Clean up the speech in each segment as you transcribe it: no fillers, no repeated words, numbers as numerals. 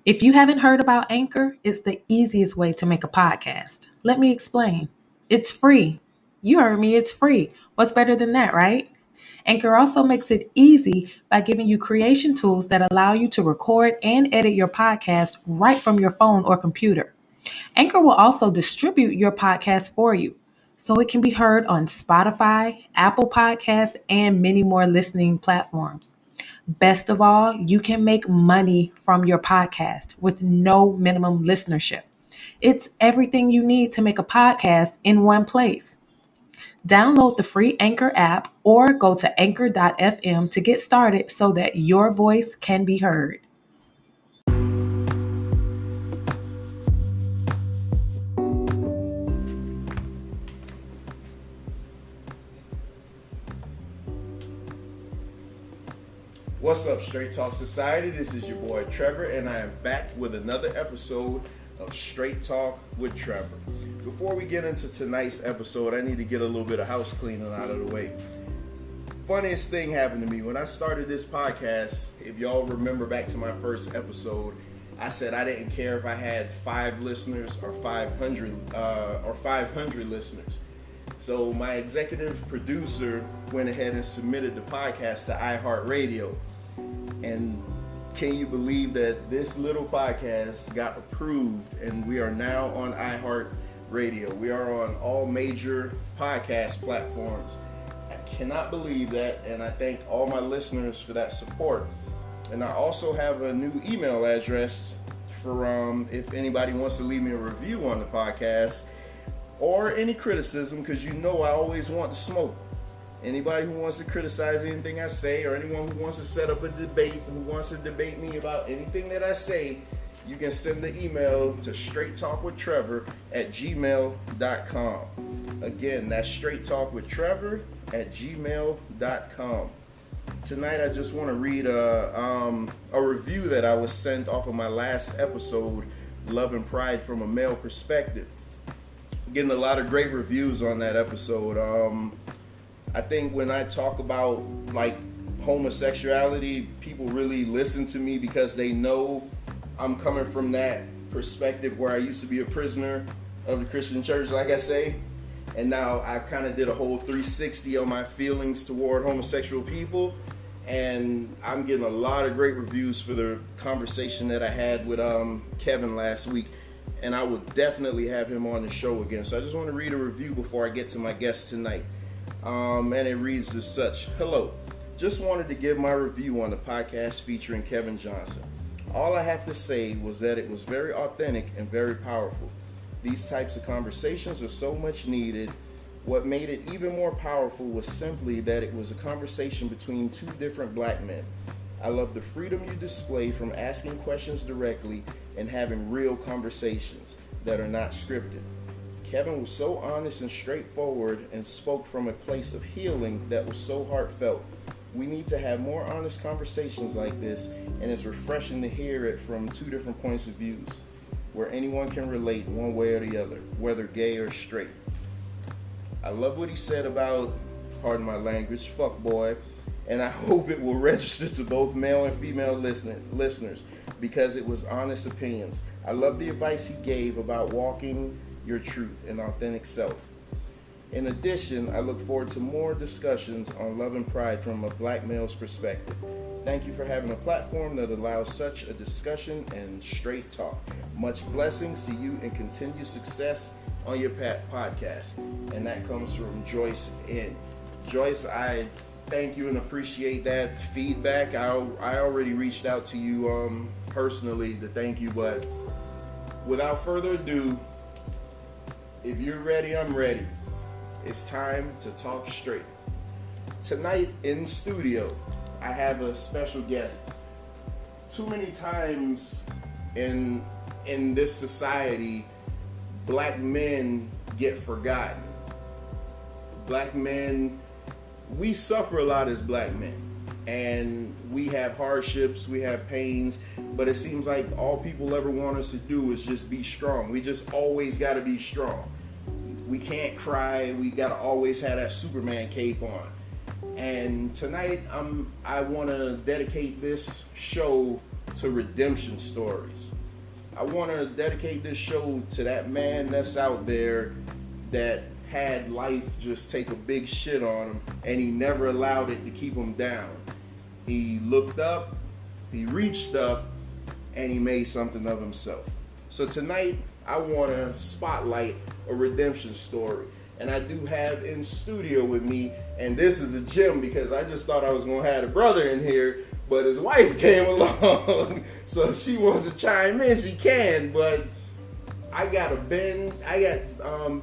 If you haven't heard about Anchor, it's the easiest way to make a podcast. Let me explain. It's free. You heard me, it's free. What's better than that, right? Anchor also makes it easy by giving you creation tools that allow you to record and edit your podcast right from your phone or computer. Anchor will also distribute your podcast for you so it can be heard on Spotify, Apple Podcasts, and many more listening platforms. Best of all, you can make money from your podcast with no minimum listenership. It's everything you need to make a podcast in one place. Download the free Anchor app or go to anchor.fm to get started so that your voice can be heard. What's up, Straight Talk Society? This is your boy Trevor, and I am back with another episode of Straight Talk with Trevor. Before we get into tonight's episode, I need to get a little bit of house cleaning out of the way. Funniest thing happened to me when I started this podcast. If y'all remember back to my first episode, I said I didn't care if I had 5 listeners or 500 listeners. So my executive producer went ahead and submitted the podcast to iHeartRadio. And can you believe that this little podcast got approved and we are now on iHeartRadio? We are on all major podcast platforms. I cannot believe that, and I thank all my listeners for that support. And I also have a new email address for if anybody wants to leave me a review on the podcast or any criticism, because you know I always want to smoke. Anybody who wants to criticize anything I say, or anyone who wants to set up a debate, who wants to debate me about anything that I say, you can send the email to straighttalkwithtrevor@gmail.com. Again, that's straighttalkwithtrevor@gmail.com. Tonight I just want to read a review that I was sent off of my last episode, Love and Pride from a Male Perspective. Getting a lot of great reviews on that episode. I think when I talk about like homosexuality, people really listen to me because they know I'm coming from that perspective where I used to be a prisoner of the Christian church, like I say. And now I kind of did a whole 360 on my feelings toward homosexual people. And I'm getting a lot of great reviews for the conversation that I had with Kevin last week. And I will definitely have him on the show again. So I just want to read a review before I get to my guest tonight. And it reads as such. Hello. Just wanted to give my review on the podcast featuring Kevin Johnson. All I have to say was that it was very authentic and very powerful. These types of conversations are so much needed. What made it even more powerful was simply that it was a conversation between 2 different black men. I love the freedom you display from asking questions directly and having real conversations that are not scripted. Kevin was so honest and straightforward and spoke from a place of healing that was so heartfelt. We need to have more honest conversations like this, and it's refreshing to hear it from 2 different points of views, where anyone can relate one way or the other, whether gay or straight. I love what he said about, pardon my language, fuck boy, and I hope it will register to both male and female listeners because it was honest opinions. I love the advice he gave about walking your truth and authentic self. In addition, I look forward to more discussions on love and pride from a black male's perspective. Thank you for having a platform that allows such a discussion and straight talk. Much blessings to you and continued success on your podcast. And that comes from Joyce N. Joyce, I thank you and appreciate that feedback. I already reached out to you personally to thank you, but without further ado, if you're ready, I'm ready. It's time to talk straight. Tonight in studio, I have a special guest. Too many times in this society, black men get forgotten. Black men, we suffer a lot as black men. And we have hardships, we have pains, but it seems like all people ever want us to do is just be strong. We just always got to be strong. We can't cry. We got to always have that Superman cape on. And tonight, I want to dedicate this show to redemption stories. I want to dedicate this show to that man that's out there that had life just take a big shit on him, and he never allowed it to keep him down. He looked up, he reached up, and he made something of himself. So tonight, I want to spotlight a redemption story. And I do have in studio with me, and this is a gem because I just thought I was going to have a brother in here, but his wife came along. So if she wants to chime in, she can. But I got Ben and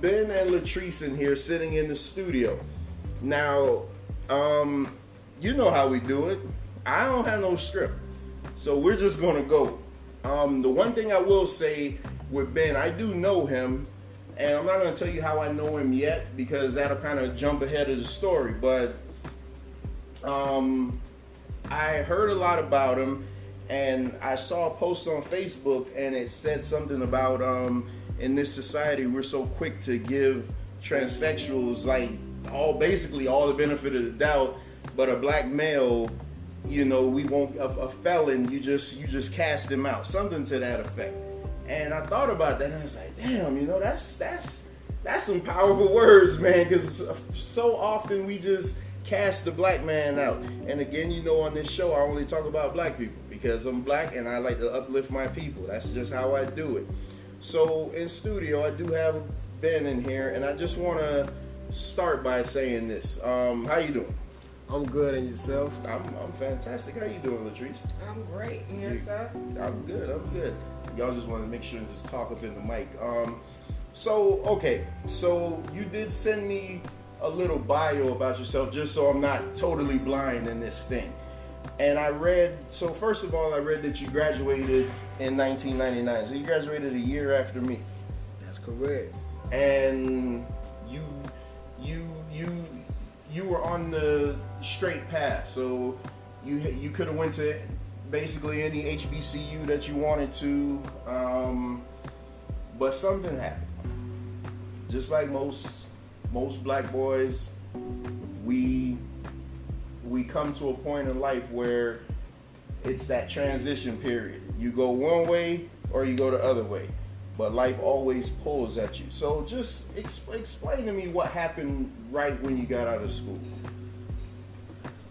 Latrice in here sitting in the studio. Now, you know how we do it. I don't have no script. So we're just going to go. The one thing I will say with Ben, I do know him. And I'm not going to tell you how I know him yet because that'll kind of jump ahead of the story. But I heard a lot about him, and I saw a post on Facebook, and it said something about in this society we're so quick to give transsexuals like basically all the benefit of the doubt, but a black male, you know, we won't a felon. You just cast him out, something to that effect. And I thought about that, and I was like, damn, you know, that's some powerful words, man, because so often we just cast the black man out. And again, you know, on this show, I only talk about black people because I'm black and I like to uplift my people. That's just how I do it. So in studio, I do have Ben in here, and I just want to start by saying this. How you doing? I'm good, and yourself? I'm fantastic. How you doing, Latrice? I'm great. And yourself? I'm good. Y'all just want to make sure and just talk up in the mic. So you did send me a little bio about yourself just so I'm not totally blind in this thing. And I read, so first of all, I read that you graduated in 1999. So you graduated a year after me. That's correct. And you were on the straight path. So you could have went to basically any HBCU that you wanted to, but something happened. Just like most black boys, we come to a point in life where it's that transition period. You go one way or you go the other way, but life always pulls at you. So just explain to me what happened right when you got out of school.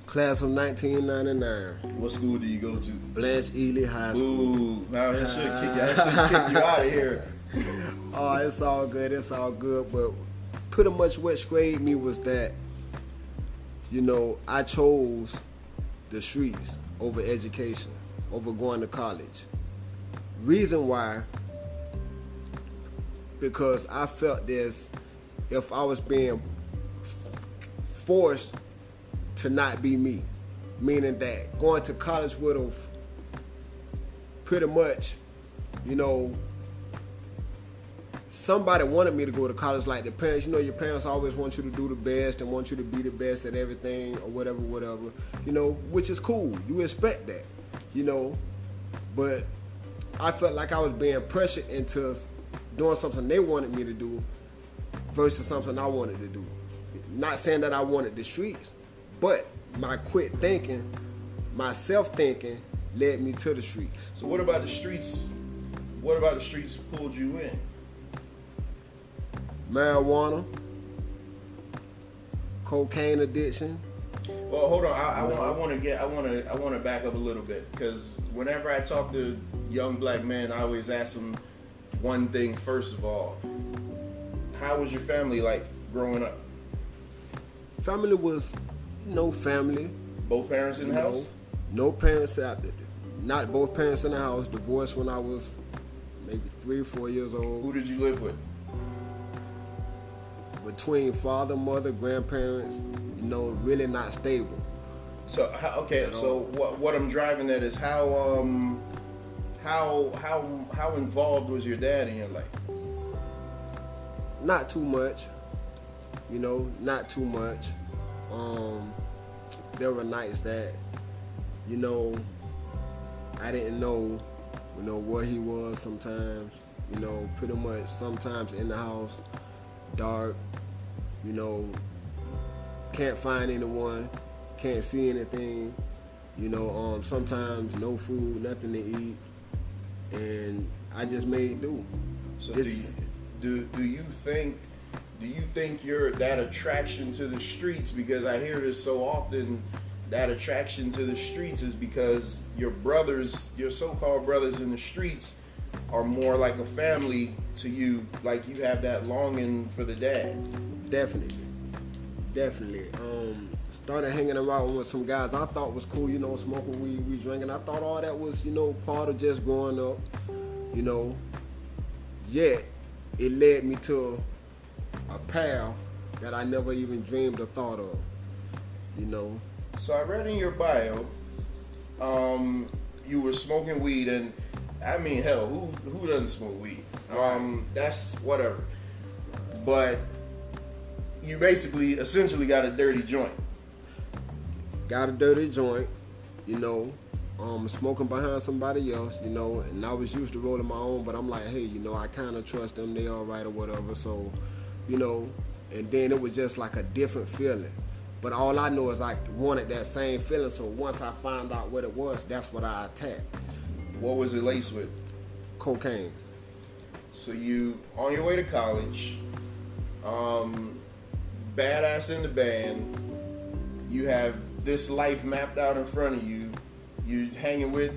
Class of 1999. What school do you go to? Blanche Ely High School. Ooh, now that should kick you out of here. Oh, it's all good. But pretty much what swayed me was that, you know, I chose the streets over education, over going to college. Reason why, because I felt this, if I was being forced to not be me, meaning that going to college would have pretty much, you know, somebody wanted me to go to college, like the parents. You know, your parents always want you to do the best and want you to be the best at everything or whatever, you know, which is cool. You expect that, you know, but I felt like I was being pressured into doing something they wanted me to do versus something I wanted to do. Not saying that I wanted the streets, but my quick thinking, my self-thinking led me to the streets. So what about the streets? What about the streets pulled you in? Marijuana, cocaine addiction. Well, hold on. I want to back up a little bit because whenever I talk to young black men, I always ask them one thing first of all. How was your family life growing up? Family was no family. Both parents in the house? No parents out there. Not both parents in the house. Divorced when I was maybe 3 or 4 years old. Who did you live with? Between father, mother, grandparents, you know, really not stable. So so what I'm driving at is how involved was your dad in your life? Not too much, you know, not too much. There were nights that, you know, I didn't know, you know, where he was sometimes, you know, pretty much sometimes in the house, dark, you know, can't find anyone, can't see anything, Sometimes no food, nothing to eat, and I just made do. So do you think you're that attraction to the streets? Because I hear this so often. That attraction to the streets is because your so-called brothers in the streets, are more like a family to you. Like you have that longing for the dad. Definitely. Started hanging around with some guys I thought was cool, smoking weed, we drinking. I thought all that was, part of just growing up, Yet, it led me to a path that I never even dreamed or thought of, So I read in your bio, you were smoking weed, and I mean, hell, who doesn't smoke weed? That's whatever. But you essentially got a dirty joint. Got a dirty joint, smoking behind somebody else, and I was used to rolling my own, but I'm like, hey, I kind of trust them, they all right or whatever, so, and then it was just like a different feeling. But all I know is I wanted that same feeling, so once I found out what it was, that's what I attacked. What was it laced with? Cocaine. So you, on your way to college, badass in the band, you have this life mapped out in front of you, you're hanging with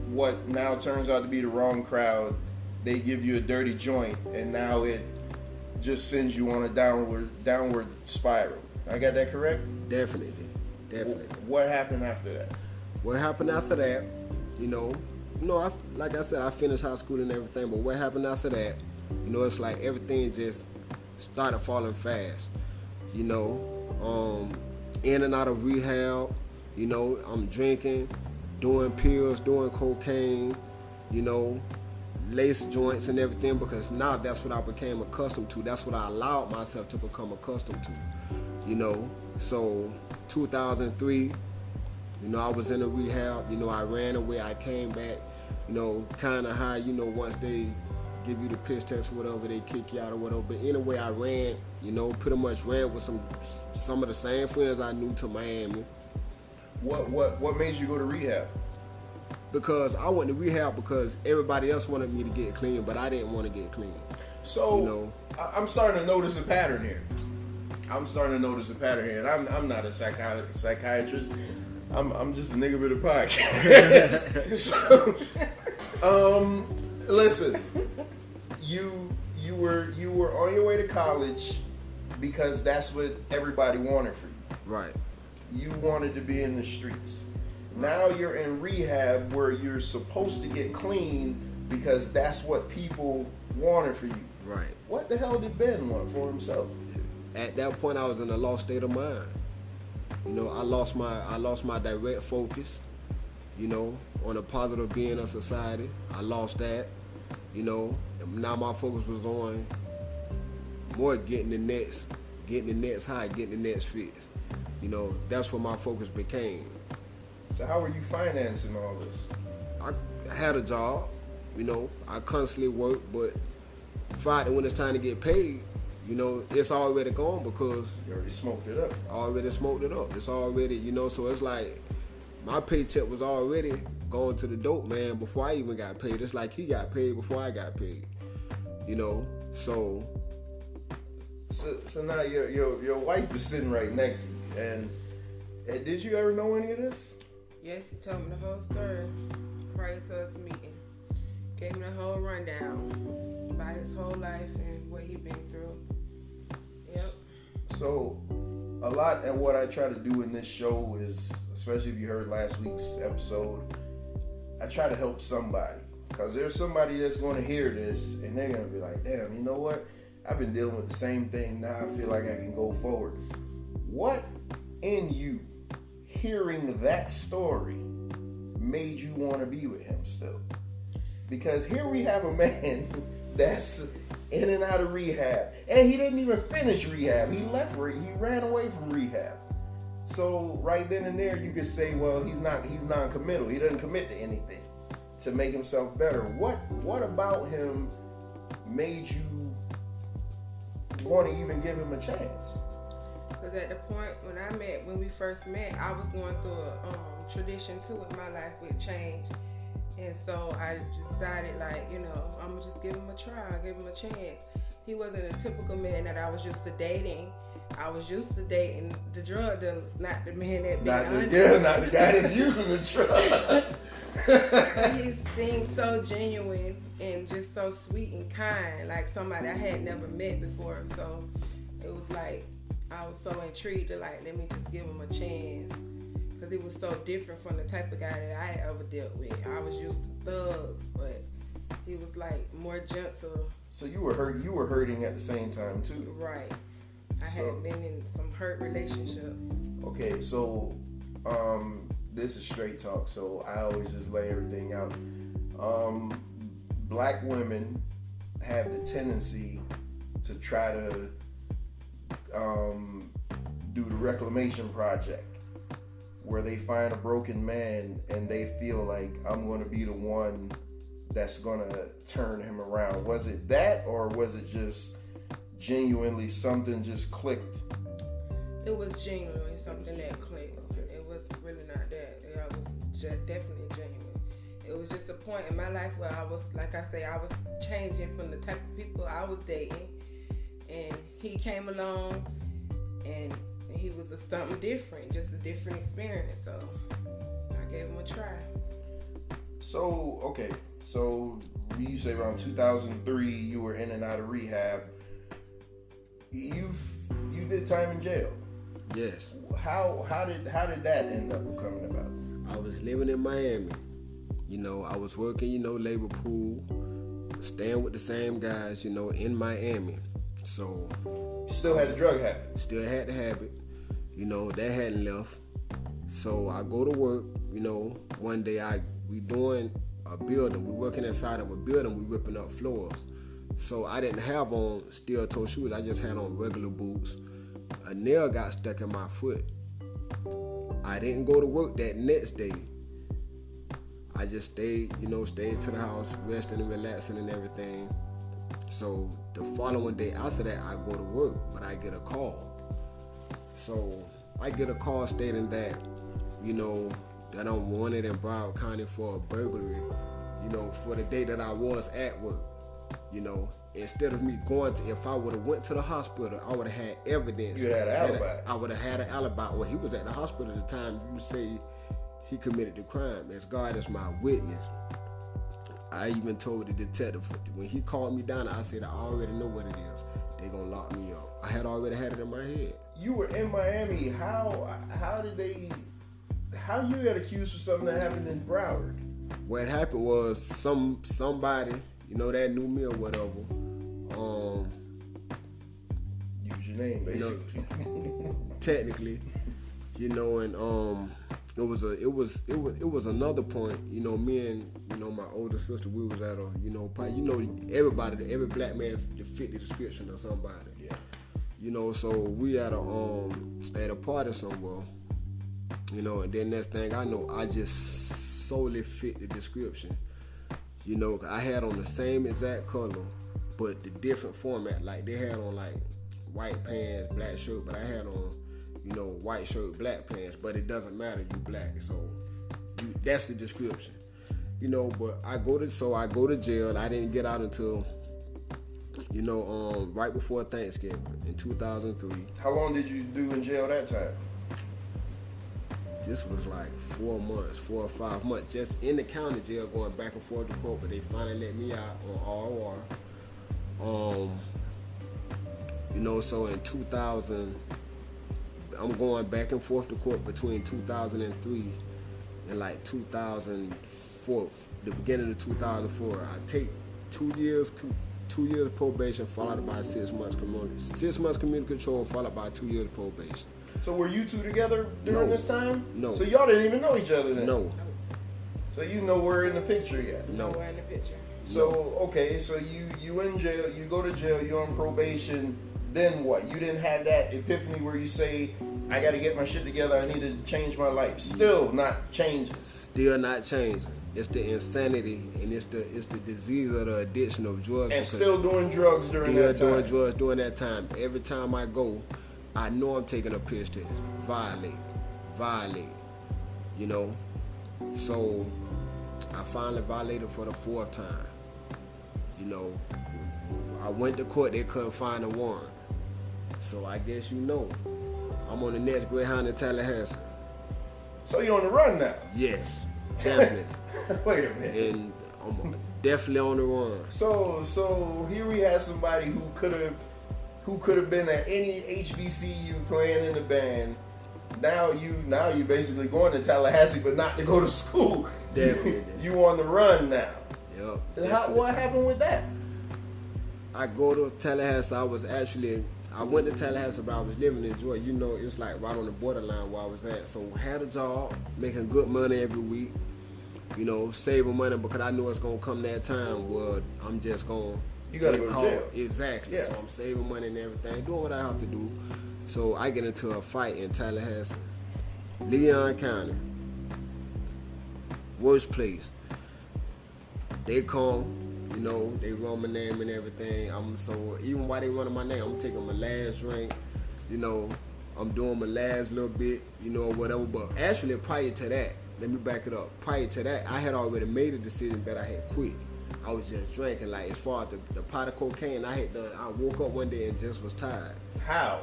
what now turns out to be the wrong crowd, they give you a dirty joint, and now it just sends you on a downward spiral. I got that correct? Definitely. What happened after that? What happened after that, like I said, I finished high school and everything, but what happened after that, it's like everything just started falling fast, in and out of rehab, I'm drinking, doing pills, doing cocaine, lace joints and everything, because now that's what I became accustomed to. That's what I allowed myself to become accustomed to, So 2003, I was in a rehab, I ran away, I came back, kind of high, once they give you the piss test or whatever, they kick you out or whatever. But anyway, I ran, pretty much ran with some of the same friends I knew to Miami. What made you go to rehab? Because I went to rehab because everybody else wanted me to get clean, but I didn't want to get clean. So I'm starting to notice a pattern here. And I'm not a psychiatrist. I'm just a nigga with a podcast. So, listen, you were on your way to college because that's what everybody wanted for you. Right. You wanted to be in the streets. Now you're in rehab where you're supposed to get clean because that's what people wanted for you. Right. What the hell did Ben want for himself? At that point, I was in a lost state of mind. I lost my direct focus, on a positive being of society. I lost that, Now my focus was on more getting the nets high, getting the nets fixed. That's what my focus became. So how were you financing all this? I had a job, I constantly worked, but Friday when it's time to get paid, it's already gone because you already smoked it up. It's already, so it's like my paycheck was already going to the dope man before I even got paid. It's like he got paid before I got paid, So now your wife is sitting right next to you, and did you ever know any of this? Yes, he told me the whole story prior to us meeting. Gave me the whole rundown about his whole life and what he'd been through. Yep. So, a lot of what I try to do in this show is, especially if you heard last week's episode, I try to help somebody. Because there's somebody that's going to hear this and they're going to be like, damn, you know what? I've been dealing with the same thing. Now I feel like I can go forward. What in you, hearing that story, made you want to be with him still? Because here we have a man that's in and out of rehab, and he didn't even finish rehab. He ran away from rehab. So right then and there, you could say, well, he's non-committal. He doesn't commit to anything to make himself better. What about him made you want to even give him a chance? Because at the point when we first met, I was going through a tradition too in my life with change. And so I decided, like, you know, I'm going to just give him a try, give him a chance. He wasn't a typical man that I was used to dating. I was used to dating the drug dealers, not the man that been not the guy that's using the drugs. But he seemed so genuine and just so sweet and kind, like somebody I had never met before. So it was like I was so intrigued to, like, let me just give him a chance, because he was so different from the type of guy that I had ever dealt with. I was used to thugs, but he was like more gentle. So you were hurting at the same time too. Right. I had been in some hurt relationships. Okay, so this is straight talk, so I always just lay everything out. Black women have the tendency to try to do the reclamation project, where they find a broken man and they feel like, I'm going to be the one that's going to turn him around. Was it that, or was it just genuinely something just clicked? It was genuinely something that clicked. It was really not that. It was just definitely genuine. It was just a point in my life where I was, like I say, I was changing from the type of people I was dating, and he came along, and he was something different, just a different experience. So I gave him a try. So, okay. So you say around 2003, you were in and out of rehab. You did time in jail. Yes. How did that end up coming about? I was living in Miami. You know, I was working, you know, labor pool, staying with the same guys, you know, in Miami. So still had the drug habit. Still had the habit. You know, that hadn't left. So I go to work, you know, one day we doing a building. We working inside of a building, we ripping up floors. So I didn't have on steel-toe shoes. I just had on regular boots. A nail got stuck in my foot. I didn't go to work that next day. I just stayed to the house, resting and relaxing and everything. So the following day after that, I go to work, but I get a call. So I get a call stating that, you know, that I'm wanted in Broward County for a burglary, you know, for the day that I was at work. You know, instead of me going to, if I would have went to the hospital, I would have had evidence. You had an alibi. I would have had an alibi. Well, he was at the hospital at the time you say he committed the crime. As God is my witness. I even told the detective, when he called me down, I said, I already know what it is. They're going to lock me up. I had already had it in my head. You were in Miami. How you got accused for something that happened in Broward? What happened was somebody, you know, that knew me or whatever. Use your name, basically. You know, technically, you know, and it was another point. You know, me and, you know, my older sister, we was at a, you know, every black man that fit the description of somebody. Yeah. You know, so we at a party somewhere. You know, and then next thing I know, I just solely fit the description. You know, I had on the same exact color, but the different format. Like, they had on, like, white pants, black shirt, but I had on, you know, white shirt, black pants. But it doesn't matter, you black. So that's the description. You know, but I go to jail. I didn't get out until, you know, right before Thanksgiving in 2003. How long did you do in jail that time? This was like 4 or 5 months, just in the county jail, going back and forth to court, but they finally let me out on ROR. You know, so in 2000, I'm going back and forth to court between 2003 and like 2004, the beginning of 2004. I take 2 years probation, followed by 6 months community control, followed by 2 years probation. So were you two together during this time? No. So y'all didn't even know each other then? No. So you nowhere in the picture yet? No. Nowhere in the picture. So, okay, so you in jail, you go to jail, you're on probation, then what? You didn't have that epiphany where you say, I gotta get my shit together, I need to change my life. Still not changing. Still not changing. It's the insanity and it's the disease of the addiction of drugs. And still doing drugs during that time. Still doing drugs during that time. Every time I go, I know I'm taking a piss test. Violate. You know? So I finally violated for the 4th time. You know, I went to court, they couldn't find a warrant. So I guess you know, I'm on the next Greyhound in Tallahassee. So you're on the run now? Yes, definitely. Wait a minute. And I'm definitely on the run. So here we have somebody who could have been at any HBCU playing in the band. Now you basically going to Tallahassee, but not to go to school. Definitely. You on the run now. Yep. What happened with that? I go to Tallahassee. I went to Tallahassee, but I was living in Georgia. You know, it's like right on the borderline where I was at. So had a job, making good money every week. You know, saving money because I knew it's gonna come that time where I'm just gonna You gotta go to jail. Exactly. Yeah. So I'm saving money and everything, doing what I have to do. So I get into a fight in Tallahassee, Leon County. Worst place. They come, you know, they run my name and everything. So even while they running my name, I'm taking my last drink, you know, I'm doing my last little bit, you know, whatever. But actually, prior to that, let me back it up. Prior to that, I had already made a decision that I had quit. I was just drinking. Like, as far as the pot of cocaine I had done, I woke up one day and just was tired. How?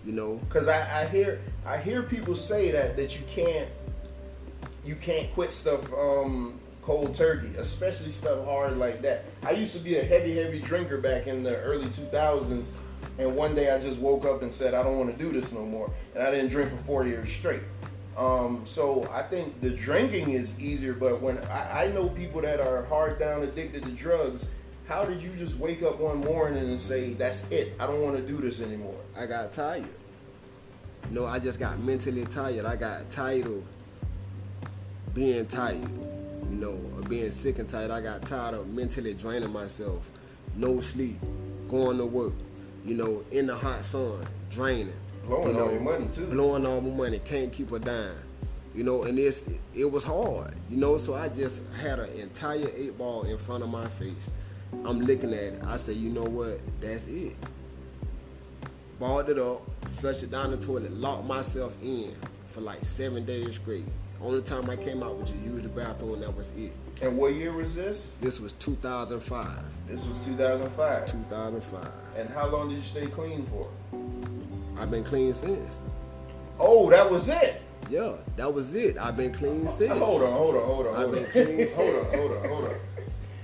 You know? Because I hear people say that you can't quit stuff cold turkey, especially stuff hard like that. I used to be a heavy drinker back in the early 2000s, and one day I just woke up and said, I don't want to do this no more. And I didn't drink for 4 years straight. So I think the drinking is easier, but when I know people that are hard down addicted to drugs, how did you just wake up one morning and say, that's it, I don't want to do this anymore? I got tired. You know, I just got mentally tired. I got tired of being tired, you know, of being sick and tired. I got tired of mentally draining myself. No sleep, going to work, you know, in the hot sun, draining. Blowing all your money too. Blowing all my money, can't keep a dime. You know, and it was hard, you know, so I just had an entire 8-ball in front of my face. I'm looking at it. I say, you know what, that's it. Balled it up, flushed it down the toilet, locked myself in for like 7 days straight. Only time I came out was to use the bathroom, and that was it. And what year was this? This was 2005. This was 2005. 2005. And how long did you stay clean for? I've been clean since. Oh, that was it? Yeah, that was it. I've been clean since. Hold on. I've been clean since. Hold on.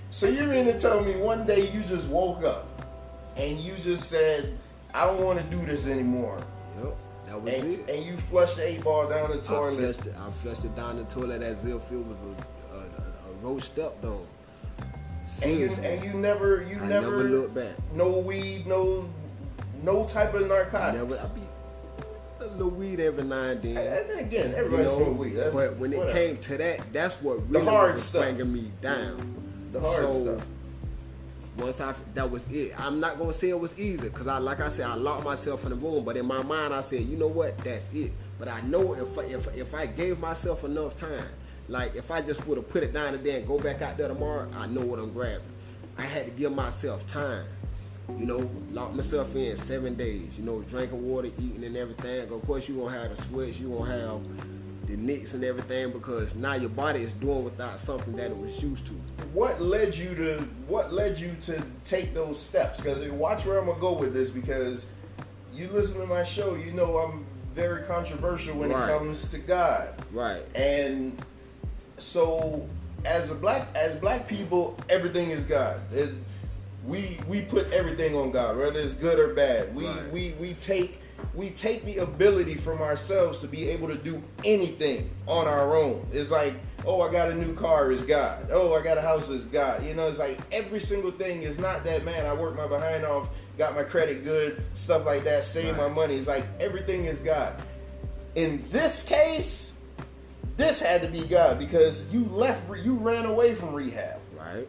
So you mean to tell me one day you just woke up and you just said, I don't want to do this anymore? Yep, that was it. And you flushed the 8-ball down the toilet? I flushed it down the toilet as if it was a roach stepped on. And you never looked back. No weed, no type of narcotics. I be a little weed every now and then. And again, everybody smoke weed. But when it came to that, that's what really was bringing me down. The hard stuff. Once that was it. I'm not gonna say it was easy, cause like I said, I locked myself in the room. But in my mind, I said, you know what, that's it. But I know if I gave myself enough time, like if I just would have put it down today and go back out there tomorrow, I know what I'm grabbing. I had to give myself time. You know, lock myself in 7 days. You know, drinking water, eating, and everything. Of course, you gonna have the sweats, you gonna have the nicks and everything, because now your body is doing without something that it was used to. What led you to take those steps? Because watch where I'm gonna go with this, because you listen to my show, you know I'm very controversial when it comes to God. Right. And so as black people, everything is God. We put everything on God, whether it's good or bad. We take the ability from ourselves to be able to do anything on our own. It's like, oh, I got a new car, is God. Oh, I got a house, is God. You know, it's like every single thing is not that, man, I worked my behind off, got my credit good, stuff like that, save my money. It's like everything is God. In this case, this had to be God, because you ran away from rehab. Right.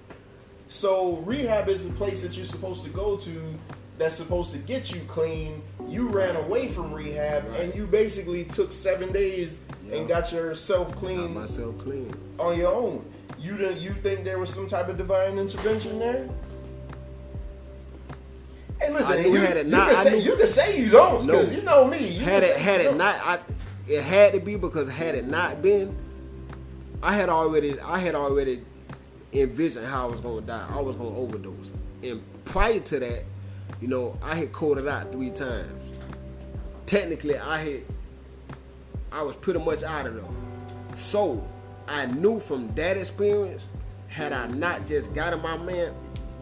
So rehab is the place that you're supposed to go to that's supposed to get you clean. You ran away from rehab, and you basically took 7 days and got yourself clean. Got myself clean on your own. You think there was some type of divine intervention there? Hey, listen, I knew had it not, you can say you don't, because you know me. It had to be, because had it not been, I had already envisioned how I was gonna die. I was gonna overdose, and prior to that, you know, I had coded out 3 times. Technically, I was pretty much out of them. So I knew from that experience, had I not just got in my man,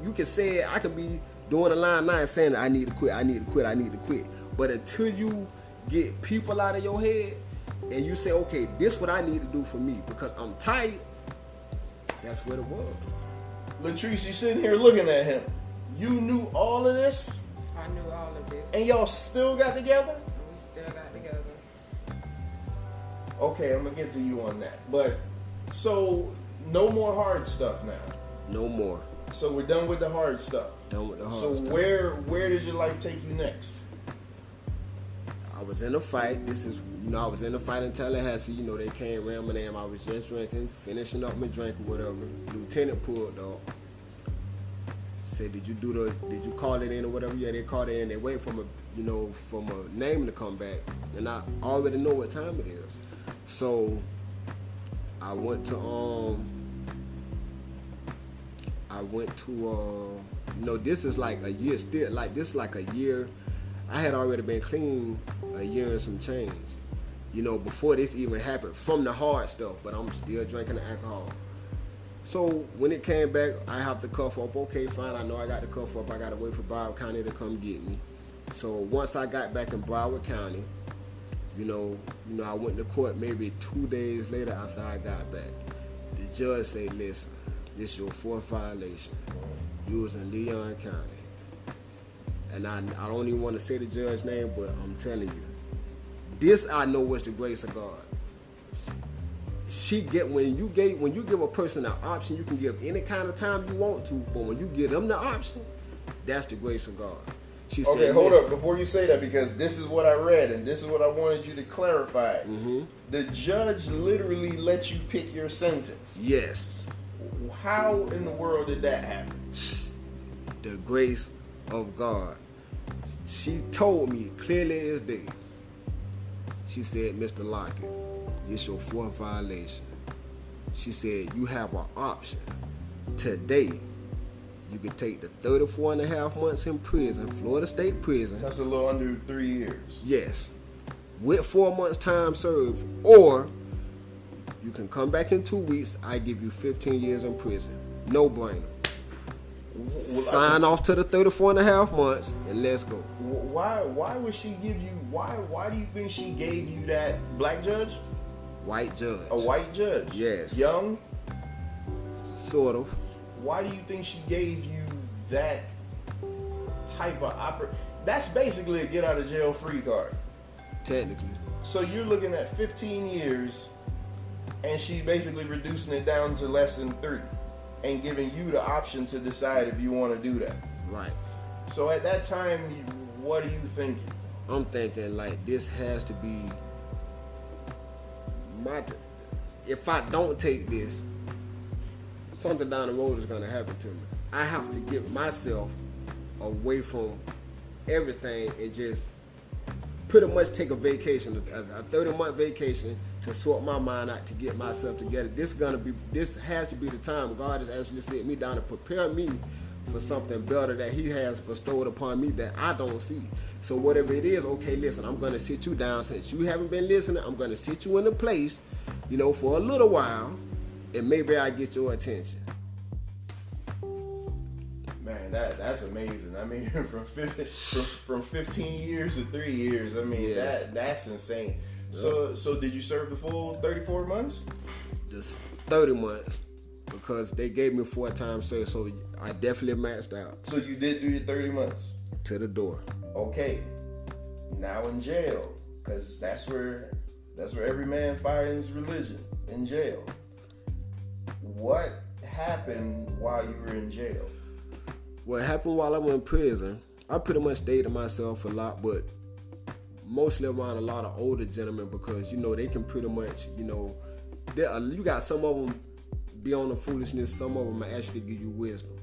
you can say I could be doing the line 9 saying I need to quit, I need to quit, I need to quit. But until you get people out of your head and you say, okay, this is what I need to do for me because I'm tired, that's what it was. Latrice, you sitting here looking at him. You knew all of this? I knew all of this. And y'all still got together? We still got together. Okay, I'm gonna get to you on that. But so no more hard stuff now. No more. So we're done with the hard stuff. Done with the hard stuff. So where did your life take you next? I was in a fight. I was in a fight in Tallahassee. You know, they came around my name. I was just drinking, finishing up my drink or whatever. Lieutenant pulled up. Said, did you call it in or whatever? Yeah, they called it in. They wait for a name to come back. And I already know what time it is. So I went to this is like a year still, like this like a year. I had already been clean a year and some change, you know, before this even happened from the hard stuff, but I'm still drinking the alcohol. So when it came back, I have to cuff up. Okay, fine, I know I got to cuff up. I got to wait for Broward County to come get me. So once I got back in Broward County, you know, I went to court maybe 2 days later after I got back. The judge said, listen, this is your 4th violation. You was in Leon County. And I don't even want to say the judge's name, but I'm telling you, this I know was the grace of God. When you give a person an option, you can give any kind of time you want to, but when you give them the option, that's the grace of God. She okay, said, hold up before you say that, because this is what I read and this is what I wanted you to clarify. Mm-hmm. The judge literally let you pick your sentence. Yes. How in the world did that happen? The grace of God. She told me clearly as day. She said, Mr. Lockett, this your 4th violation. She said, you have an option. Today, you could take the 34 and a half months in prison, Florida State Prison. That's a little under 3 years. Yes. With 4 months time served, or you can come back in 2 weeks, I give you 15 years in prison. No brainer. Sign off to the 34 and a half months and let's go. Why would she give you, why do you think she gave you that? Black judge? White judge. A white judge? Yes. Young? Sort of. Why do you think she gave you that type of That's basically a get out of jail free card. Technically. So you're looking at 15 years and she basically reducing it down to less than 3 and giving you the option to decide if you want to do that. Right. So at that time, what are you thinking? I'm thinking like this has to be if I don't take this, something down the road is going to happen to me. I have to get myself away from everything and just pretty much take a vacation, a 30-month vacation to sort my mind out, to get myself together. This has to be the time God has actually sit me down to prepare me for something better that He has bestowed upon me that I don't see. So whatever it is, okay, listen, I'm going to sit you down. Since you haven't been listening, I'm going to sit you in a place, for a little while, and maybe I get your attention. Man, that's amazing. I mean, from 15 years to 3 years, I mean, yes. That's insane. Yep. So did you serve the full 34 months? Just 30 months, because they gave me 4 times served, so I definitely maxed out. So you did do your 30 months? To the door. Okay. Now in jail, because that's where every man finds religion, in jail. What happened while you were in jail? What happened while I was in prison, I pretty much stayed to myself a lot, but mostly around a lot of older gentlemen, because, they can pretty much, you got some of them be on the foolishness, some of them actually give you wisdom.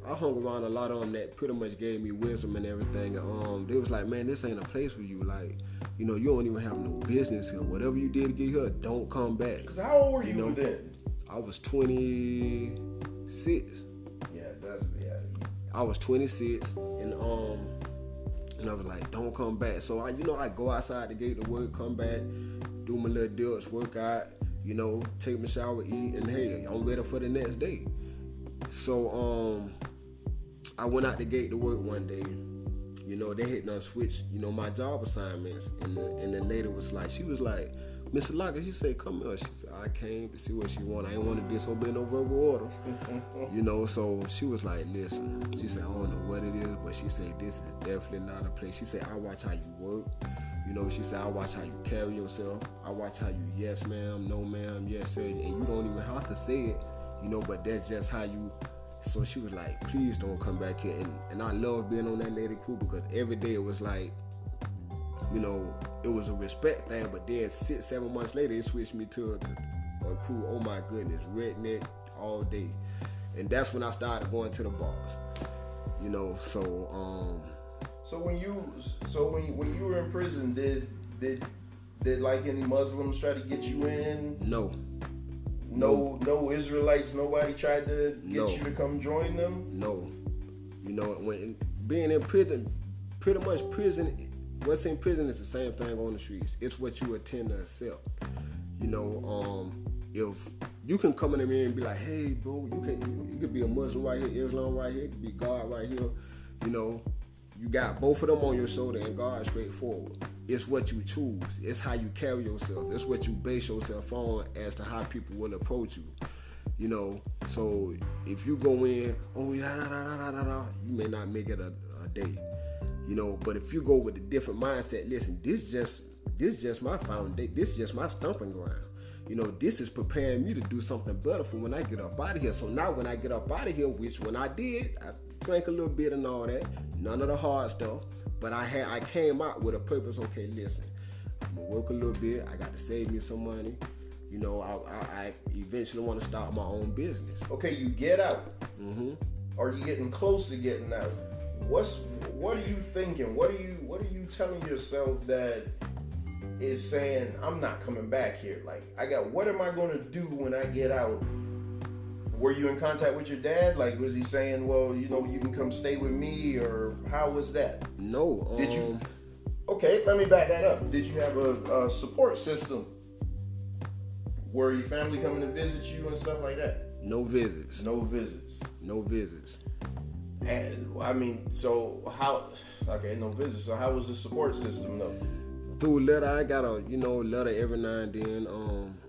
I hung around a lot of them that pretty much gave me wisdom and everything. And they was like, man, this ain't a place for you. Like, you don't even have no business here. Whatever you did to get here, don't come back. Because how old were you then? I was 26. Yeah. I was 26, and I was like, don't come back. So I go outside the gate to work, come back, do my little dips, work out, take my shower, eat, and hey, I'm ready for the next day. So I went out the gate to work one day. They had done switched, my job assignments, and the lady was like, Mr. Locker, she said, come here. She said, I came to see what she wanted. I didn't want to disobey no verbal order. So she was like, listen. She said, I don't know what it is, but she said, this is definitely not a place. She said, I watch how you work. She said, I watch how you carry yourself. I watch how you yes, ma'am, no, ma'am, yes, sir. And you don't even have to say it, but that's just how you. So she was like, please don't come back here. And I love being on that lady crew because every day it was like, it was a respect thing, but then 6-7 months later, it switched me to a crew, oh my goodness, redneck all day. And that's when I started going to the bars. So when you were in prison, did like any Muslims try to get you in? No. No Israelites, nobody tried to get you to come join them? No. When being in prison, pretty much prison, what's in prison is the same thing on the streets. It's what you attend to accept. If you can come in there and be like, hey, bro, you could be a Muslim right here, Islam right here, it could be God right here. You got both of them on your shoulder and God straightforward. It's what you choose. It's how you carry yourself. It's what you base yourself on as to how people will approach you. So if you go in, you may not make it a day. But if you go with a different mindset, listen, this just my foundation. This is just my stomping ground. This is preparing me to do something better for when I get up out of here. So now when I get up out of here, which when I did, I drank a little bit and all that, none of the hard stuff, but I came out with a purpose. Okay, listen, I'm gonna work a little bit. I got to save me some money. I eventually want to start my own business. Okay, you get out. Mm-hmm. Are you getting close to getting out? What are you thinking? What are you telling yourself that is saying, I'm not coming back here? Like, what am I going to do when I get out? Were you in contact with your dad? Like, was he saying, well, you can come stay with me, or how was that? No. Did you? Okay, let me back that up. Did you have a support system? Were your family coming to visit you and stuff like that? No visits. No visits. No visits. And so how? Okay, no visits. So how was the support system though? Through letter, I got a letter every now and then.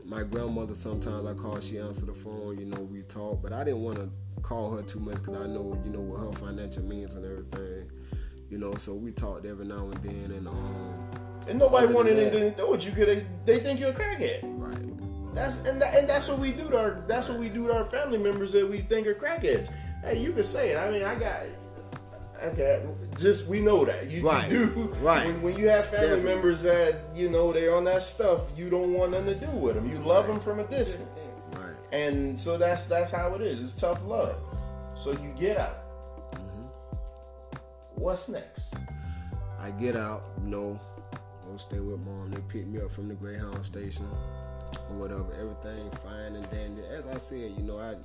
My grandmother, sometimes I call, she answer the phone. We talk, but I didn't want to call her too much because I know what her financial means and everything. So we talked every now and then, and nobody wanted anything to do with you because they think you're a crackhead. Right. That's what we do to our family members that we think are crackheads. Hey, you can say it. We know that. You do. Right. When you have family members that, they're on that stuff, you don't want nothing to do with them. You love them from a distance. Right. And so that's how it is. It's tough love. So you get out. Mm-hmm. What's next? I get out, go stay with mom. They pick me up from the Greyhound station or whatever. Everything fine and dandy. As I said, I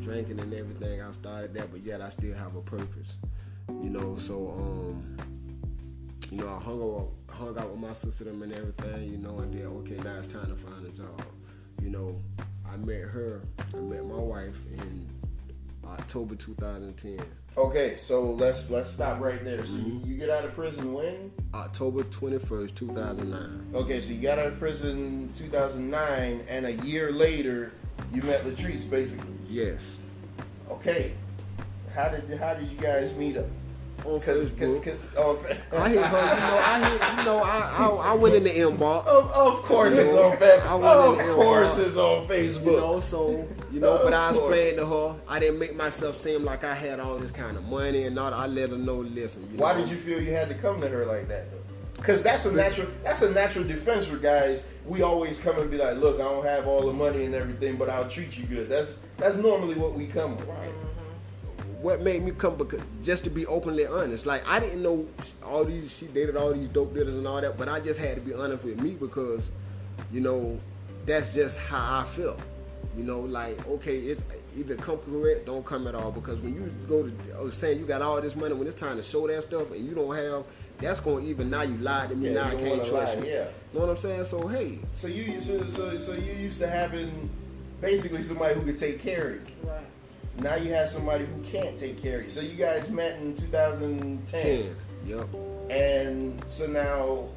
drinking and everything, I started that, but yet I still have a purpose, so I hung out with my sister and everything, and then okay, now it's time to find a job. I met my wife in October 2010. Okay, so let's stop right there. So you get out of prison when? October 21st, 2009. Okay, so you got out of prison 2009, and a year later you met Latrice, basically. Yes. Okay. How did you guys meet up? On Facebook. I hit her. I went in the inbox. Of course it's on Facebook. Of course it's on Facebook. But I explained to her. I didn't make myself seem like I had all this kind of money and all. I let her know. Listen. Why did you feel you had to come to her like that though? Because that's a natural defense for guys. We always come and be like, look, I don't have all the money and everything, but I'll treat you good. That's normally what we come with. Right. what made me come because just to be openly honest. Like I didn't know she dated all these dope dealers and all that, but I just had to be honest with me because, you know, that's just how I feel. You know, like okay, it's either come correct, don't come at all. Because when you go to saying you got all this money, when it's time to show that stuff and you don't have, that's gonna even now you lied to me. Yeah, now I can't trust you. Yeah. Know what I'm saying? So hey. So you used to having basically somebody who could take care of you. Right. Now you have somebody who can't take care of you. So you guys met in 2010. Yep. And so now,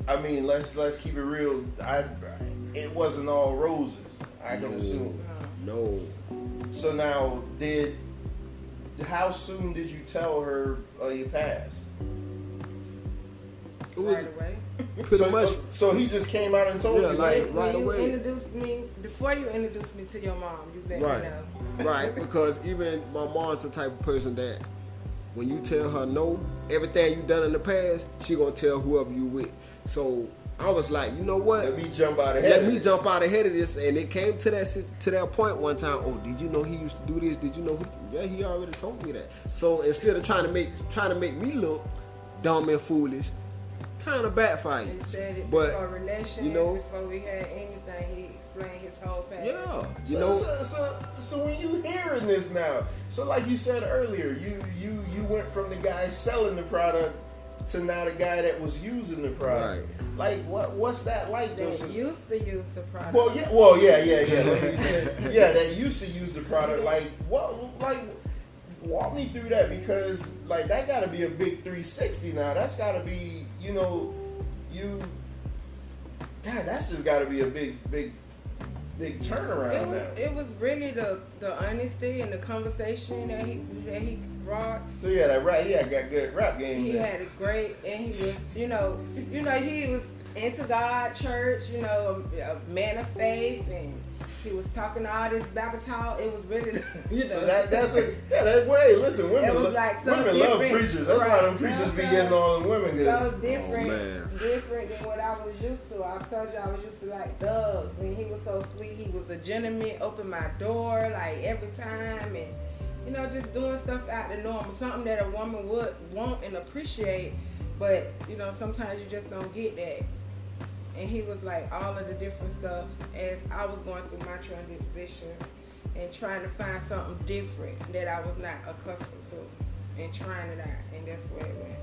I mean, let's keep it real. It wasn't all roses, I can assume. No. So now, how soon did you tell her your past? Right away. Pretty much. So he just came out and told you, like When right you away. introduced me, before you introduced me to your mom, you let me know. Right, because even my mom's the type of person that when you tell her no, everything you done in the past, she gonna tell whoever you with. So I was like, you know what? Let me jump out ahead of this. And it came to that point one time. Oh, did you know he used to do this? Did you know? Yeah, he already told me that. So instead of trying to make me look dumb and foolish, kind of backfired. He said it But before relation, you know, before we had anything, he explained his whole past. yeah, you So, know. so when you hearing this now, so like you said earlier, you went from the guy selling the product to now the guy that was using the product. Right. Like what's that like? They though? used to use the product. Well, yeah. Like you said, yeah, that used to use the product. Like walk me through that because like that got to be a big 360 now. That's got to be that's just got to be a big turnaround now. It was really the honesty and the conversation that he brought. So yeah, that rap, got good rap game. He there. had a great, and he was, he was into God, church, a man of faith, and he was talking all this Bible talk. It was really, So that way. Listen, women love preachers. That's why them preachers be getting all them women. So different than what I was used to. I told you I was used to like thugs, and he was so sweet. He was a gentleman, opened my door like every time, and just doing stuff out the norm, something that a woman would want and appreciate, but sometimes you just don't get that. And he was like all of the different stuff as I was going through my transition and trying to find something different that I was not accustomed to and trying it out, and that's where it went.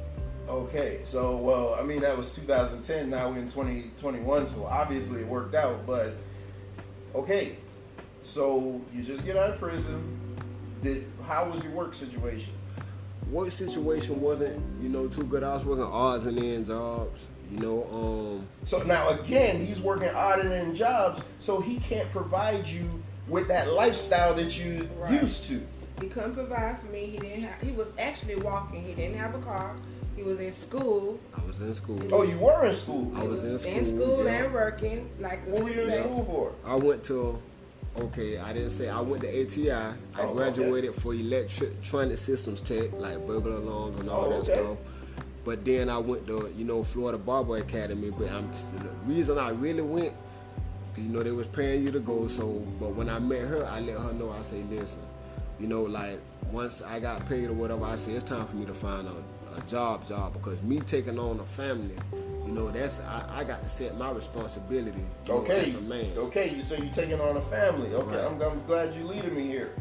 Okay, so well, I mean that was 2010. Now we're in 2021, so obviously it worked out. But okay, so you just get out of prison. How was your work situation? Work situation wasn't too good. I was working odds and end jobs. So now again, he's working odd and end jobs, so he can't provide you with that lifestyle that you used to. He couldn't provide for me. He was actually walking. He didn't have a car. He was in school. I was in school. Oh, you were in school? I was in school. In school yeah. and working. What were you in school for? I went to, I didn't say, I went to ATI. I graduated for electronic systems tech, like burglar alarms and all that stuff. But then I went to, Florida Barber Academy. But the reason I really went, because, they was paying you to go. So, but when I met her, I let her know. I say, listen, like once I got paid or whatever, I said it's time for me to find a job because me taking on a family, that's I got to set my responsibility. As a man. Okay. So you taking on a family. Okay. Right. I'm glad you leading me here.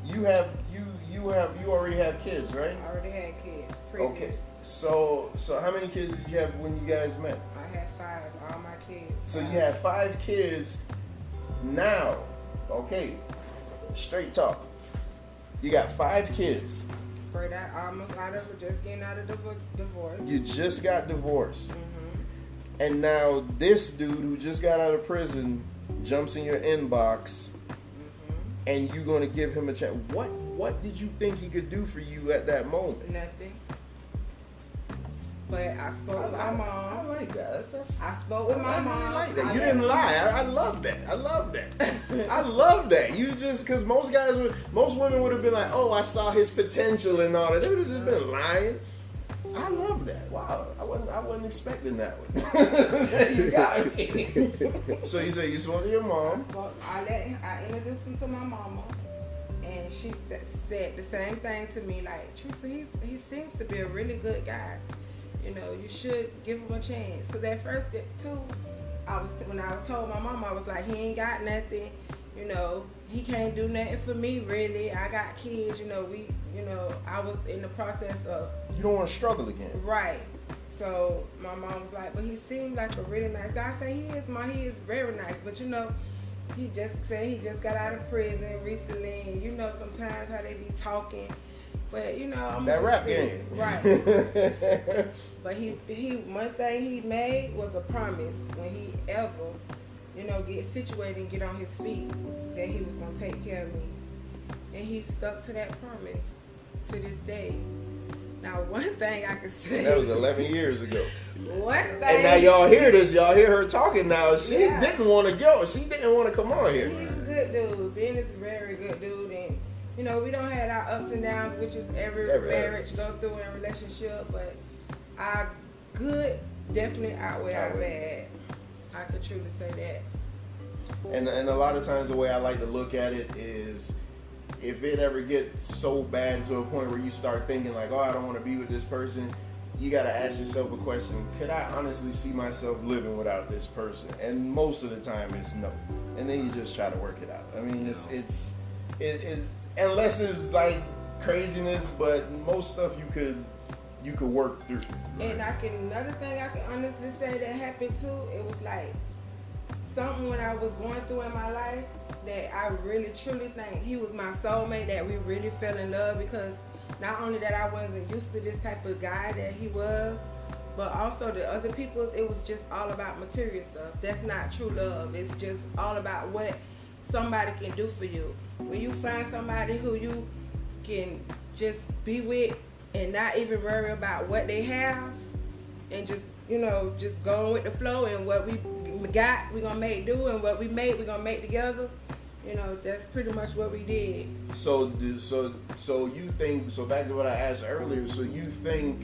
You already have kids, right? I already had kids. Previous. Okay. So how many kids did you have when you guys met? I had 5, all my kids. So you have 5 kids now. Okay, straight talk. You got 5 kids. Straight out, almost out of just getting out of divorce. You just got divorced. Mm-hmm. And now this dude who just got out of prison jumps in your inbox, and you're gonna give him a chance. What did you think he could do for you at that moment? Nothing. But I spoke with my mom. I like that. I spoke with my mom. I like that. You didn't lie. I love that. I love that. You just, because most women would have been like, oh, I saw his potential and all that. They would have just been lying. I love that. Wow. I wasn't expecting that one. You got me. So you say you spoke to your mom. I introduced him to my mama. And she said the same thing to me, like, Teresa, he seems to be a really good guy. You know, you should give him a chance. Because at first, too, when I told my mom, I was like, he ain't got nothing. You know, he can't do nothing for me, really. I got kids, I was in the process of... You don't want to struggle again. Right. So my mom was like, but he seemed like a really nice guy. I said, he is very nice. But, he just said he just got out of prison recently. And, sometimes how they be talking. But, I'm... That rap game. Right. But he one thing he made was a promise when he ever... get situated and get on his feet, that he was going to take care of me. And he stuck to that promise to this day. Now, one thing I can say... That was 11 years ago. One thing... And now y'all hear this. Y'all hear her talking now. She didn't want to go. She didn't want to come on here. He's a good dude. Ben is a very good dude. And, we don't have our ups and downs, which is every marriage go through in a relationship. But our good definitely outweigh our bad. I could truly say that. And a lot of times the way I like to look at it is, if it ever gets so bad to a point where you start thinking like, oh, I don't want to be with this person, you got to ask yourself a question: could I honestly see myself living without this person? And most of the time it's no. And then you just try to work it out. I mean, it's unless it's like craziness, but most stuff you could work through. And another thing I can honestly say that happened too, it was like something when I was going through in my life that I really truly think he was my soulmate, that we really fell in love, because not only that I wasn't used to this type of guy that he was, but also the other people, it was just all about material stuff. That's not true love. It's just all about what somebody can do for you. When you find somebody who you can just be with and not even worry about what they have, and just, just going with the flow, and what we got, we're going to make do, and what we made, we're going to make together. That's pretty much what we did. So you think, so back to what I asked earlier, so you think,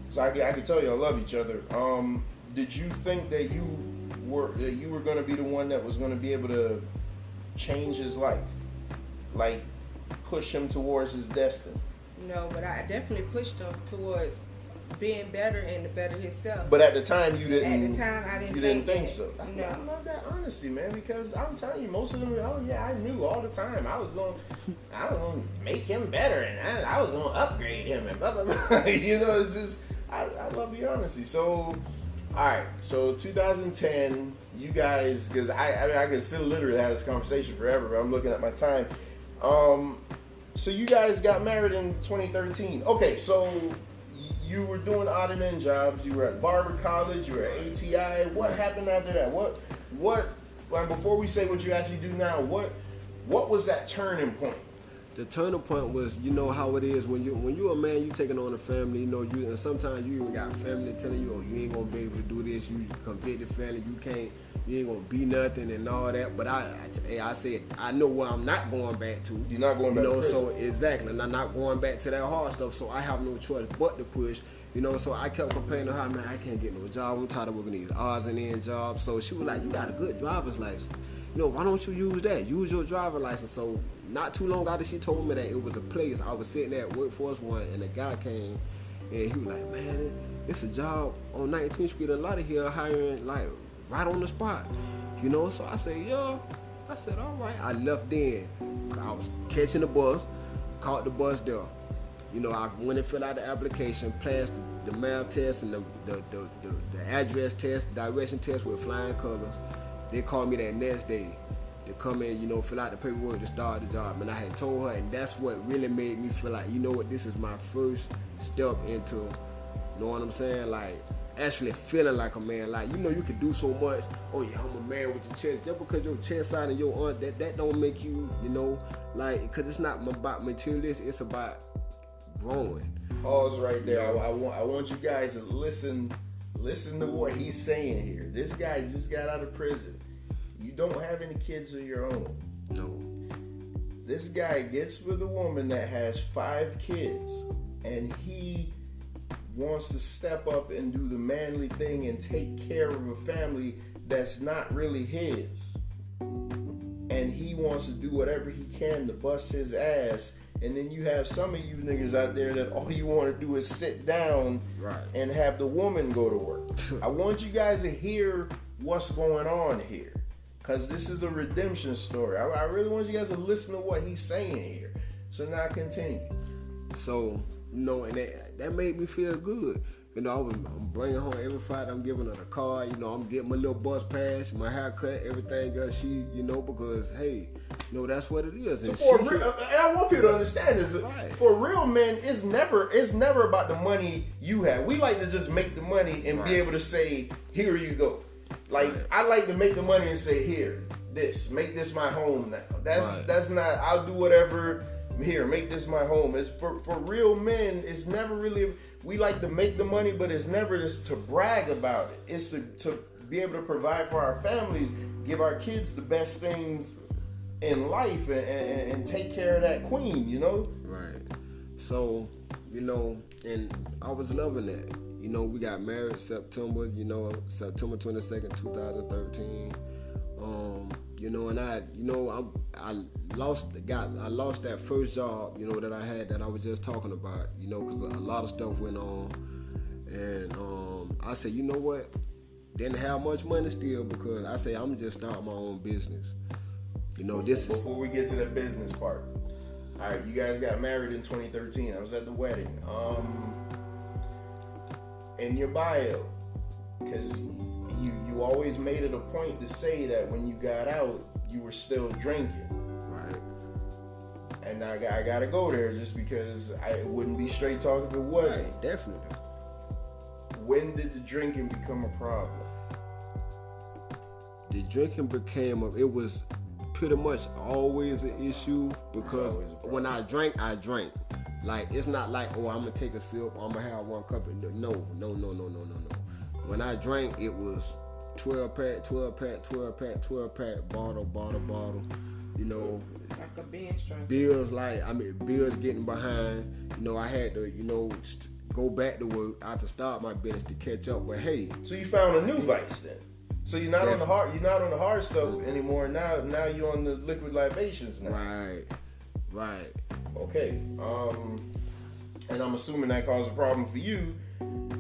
so I can tell you I love each other. Did you think that you were going to be the one that was going to be able to change his life? Like, push him towards his destiny? No, but I definitely pushed him towards being better and to better himself. But at the time you didn't. At the time I didn't. You didn't think so. No. I love that honesty, man, because I'm telling you, most of them. Oh yeah, I knew all the time. I was going to make him better, and I was going to upgrade him, and blah blah blah. It's just I love the honesty. So, all right. So 2010, you guys, because I could still literally have this conversation forever, but I'm looking at my time. So you guys got married in 2013. Okay, so you were doing odd and end jobs. You were at Barber College. You were at ATI. What happened after that? What? Like, before we say what you actually do now, what was that turning point? The turning point was, how it is when you're a man, you taking on a family. And sometimes you even got family telling you, oh, you ain't gonna be able to do this. You convicted family, you ain't gonna be nothing and all that. But I said, I know where I'm not going back to. You're not going back to prison. So exactly, and I'm not going back to that hard stuff. So I have no choice but to push. So I kept complaining to her, man, I can't get no job. I'm tired of working these odds and end jobs. So she was like, you got a good driver's license. Why don't you use that? Use your driver's license. So not too long after she told me that, it was a place. I was sitting there at Workforce One, and a guy came, and he was like, man, it's a job on 19th Street. A lot of here hiring, like, right on the spot. So I said, yeah. I said, all right. I left then. I was catching the bus, caught the bus there. I went and filled out the application, passed the math test and the address test, direction test with flying colors. They called me that next day to come in, fill out the paperwork to start the job. And I had told her, and that's what really made me feel like, this is my first step into, you know what I'm saying? Like, actually feeling like a man. Like, you can do so much. Oh yeah, I'm a man with your chest. Just because your chest out and your arm, that don't make you, like, because it's not about materialism, it's about growing. Pause right there. I want you guys to listen to what he's saying here. This guy just got out of prison. You don't have any kids of your own. No. This guy gets with a woman that has 5 kids, and he wants to step up and do the manly thing and take care of a family that's not really his. And he wants to do whatever he can to bust his ass. And then you have some of you niggas out there that all you want to do is sit down and have the woman go to work. I want you guys to hear what's going on here, because this is a redemption story. I really want you guys to listen to what he's saying here. So now continue. So, and that made me feel good. I'm bringing home every Friday. I'm giving her the car. I'm getting my little bus pass, my haircut, everything else. Because, hey, that's what it is. And so and I want people to understand this. Right. For real men, it's never about the money you have. We like to just make the money and be able to say, here you go. Like, I like to make the money and say, here, make this my home now. That's not, I'll do whatever. Here, make this my home. It's for real men, it's never really, we like to make the money, but it's never just to brag about it. It's to be able to provide for our families, give our kids the best things in life, and take care of that queen, Right. So, and I was loving that. We got married September 22nd, 2013. And I lost that first job, that I had that I was just talking about, because a lot of stuff went on. And I said, you know what? Didn't have much money still, because I say I'm just starting my own business. Before we get to the business part. All right, you guys got married in 2013. I was at the wedding. In your bio, because you always made it a point to say that when you got out, you were still drinking. Right. And I gotta go there just because it wouldn't be straight talk if it wasn't. Right, definitely. When did the drinking become a problem? The drinking it was pretty much always an issue, because when I drank. Like, it's not like, I'm gonna take a sip, I'm gonna have one cup. No. When I drank, it was 12 pack, bottle. Like a binge drink. Bills getting behind. I had to, go back to work. I had to start my business to catch up. But hey. So you found a new vice then. So you're not on the hard stuff anymore. Now you're on the liquid libations now. Right. Okay. And I'm assuming that caused a problem for you,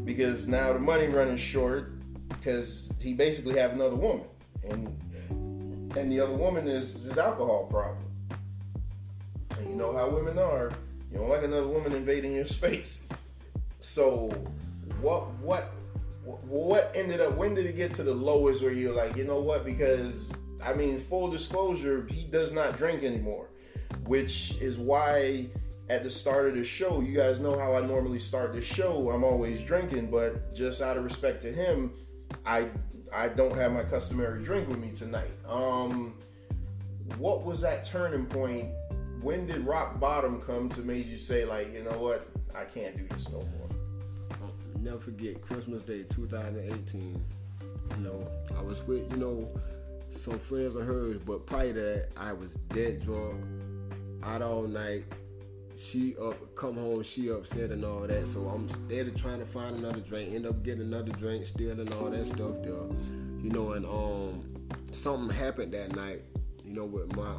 because now the money running short, because he basically have another woman, and the other woman is his alcohol problem. And you know how women are. You don't like another woman invading your space. So what ended up, when did it get to the lowest where you're like, you know what, because full disclosure, he does not drink anymore, which is why at the start of the show, you guys know how I normally start the show, I'm always drinking, but just out of respect to him, I don't have my customary drink with me tonight. What was that turning point? When did rock bottom come to make you say, like, you know what, I can't do this no more? I'll never forget Christmas Day 2018. I was with, some friends of hers, but prior to that, I was dead drunk, out all night. She up, come home, she upset and all that. So I'm steady trying to find another drink. End up getting another drink, still and all that stuff there. And something happened that night, with my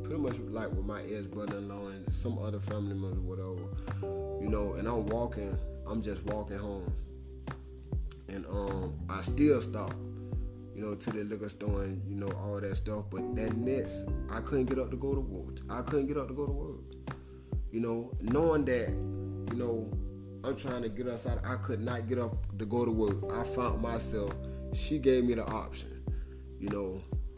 pretty much like with my ex-brother-in-law and some other family member, whatever. And I'm just walking home. And I still stopped, to the liquor store and, all that stuff. But that next, I couldn't get up to go to work. Knowing that, I'm trying to get us out, I could not get up to go to work. I found myself, she gave me the option.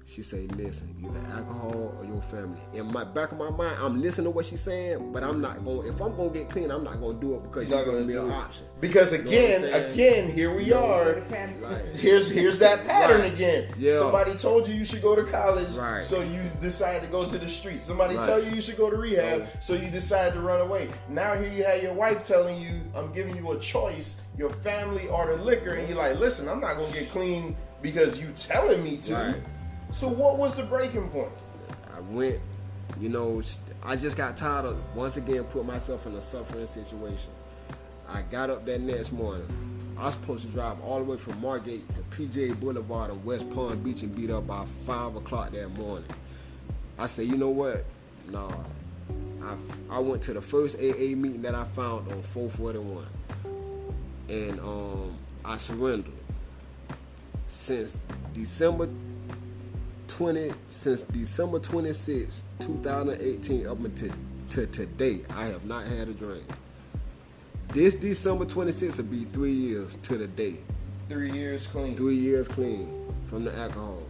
She say, listen, either alcohol or your family. In my back of my mind, I'm listening to what she's saying, but I'm not going, if I'm going to get clean, I'm not going to do it because you're going to be an option. Because again, here we are. Right. Here's that pattern again. Yeah. Somebody told you should go to college, so you decide to go to the streets. Somebody tell you should go to rehab, so you decide to run away. Now here you have your wife telling you, I'm giving you a choice, your family or the liquor, and you're like, listen, I'm not going to get clean because you telling me to. Right. So what was the breaking point? I went, I just got tired of, once again, put myself in a suffering situation. I got up that next morning. I was supposed to drive all the way from Margate to PJ Boulevard in West Palm Beach and beat up by 5 o'clock that morning. I said, you know what? Nah. I went to the first AA meeting that I found on 441. And I surrendered. Since December 26, 2018 up until today, I have not had a drink. This December 26 will be 3 years to the day. 3 years clean. 3 years clean from the alcohol.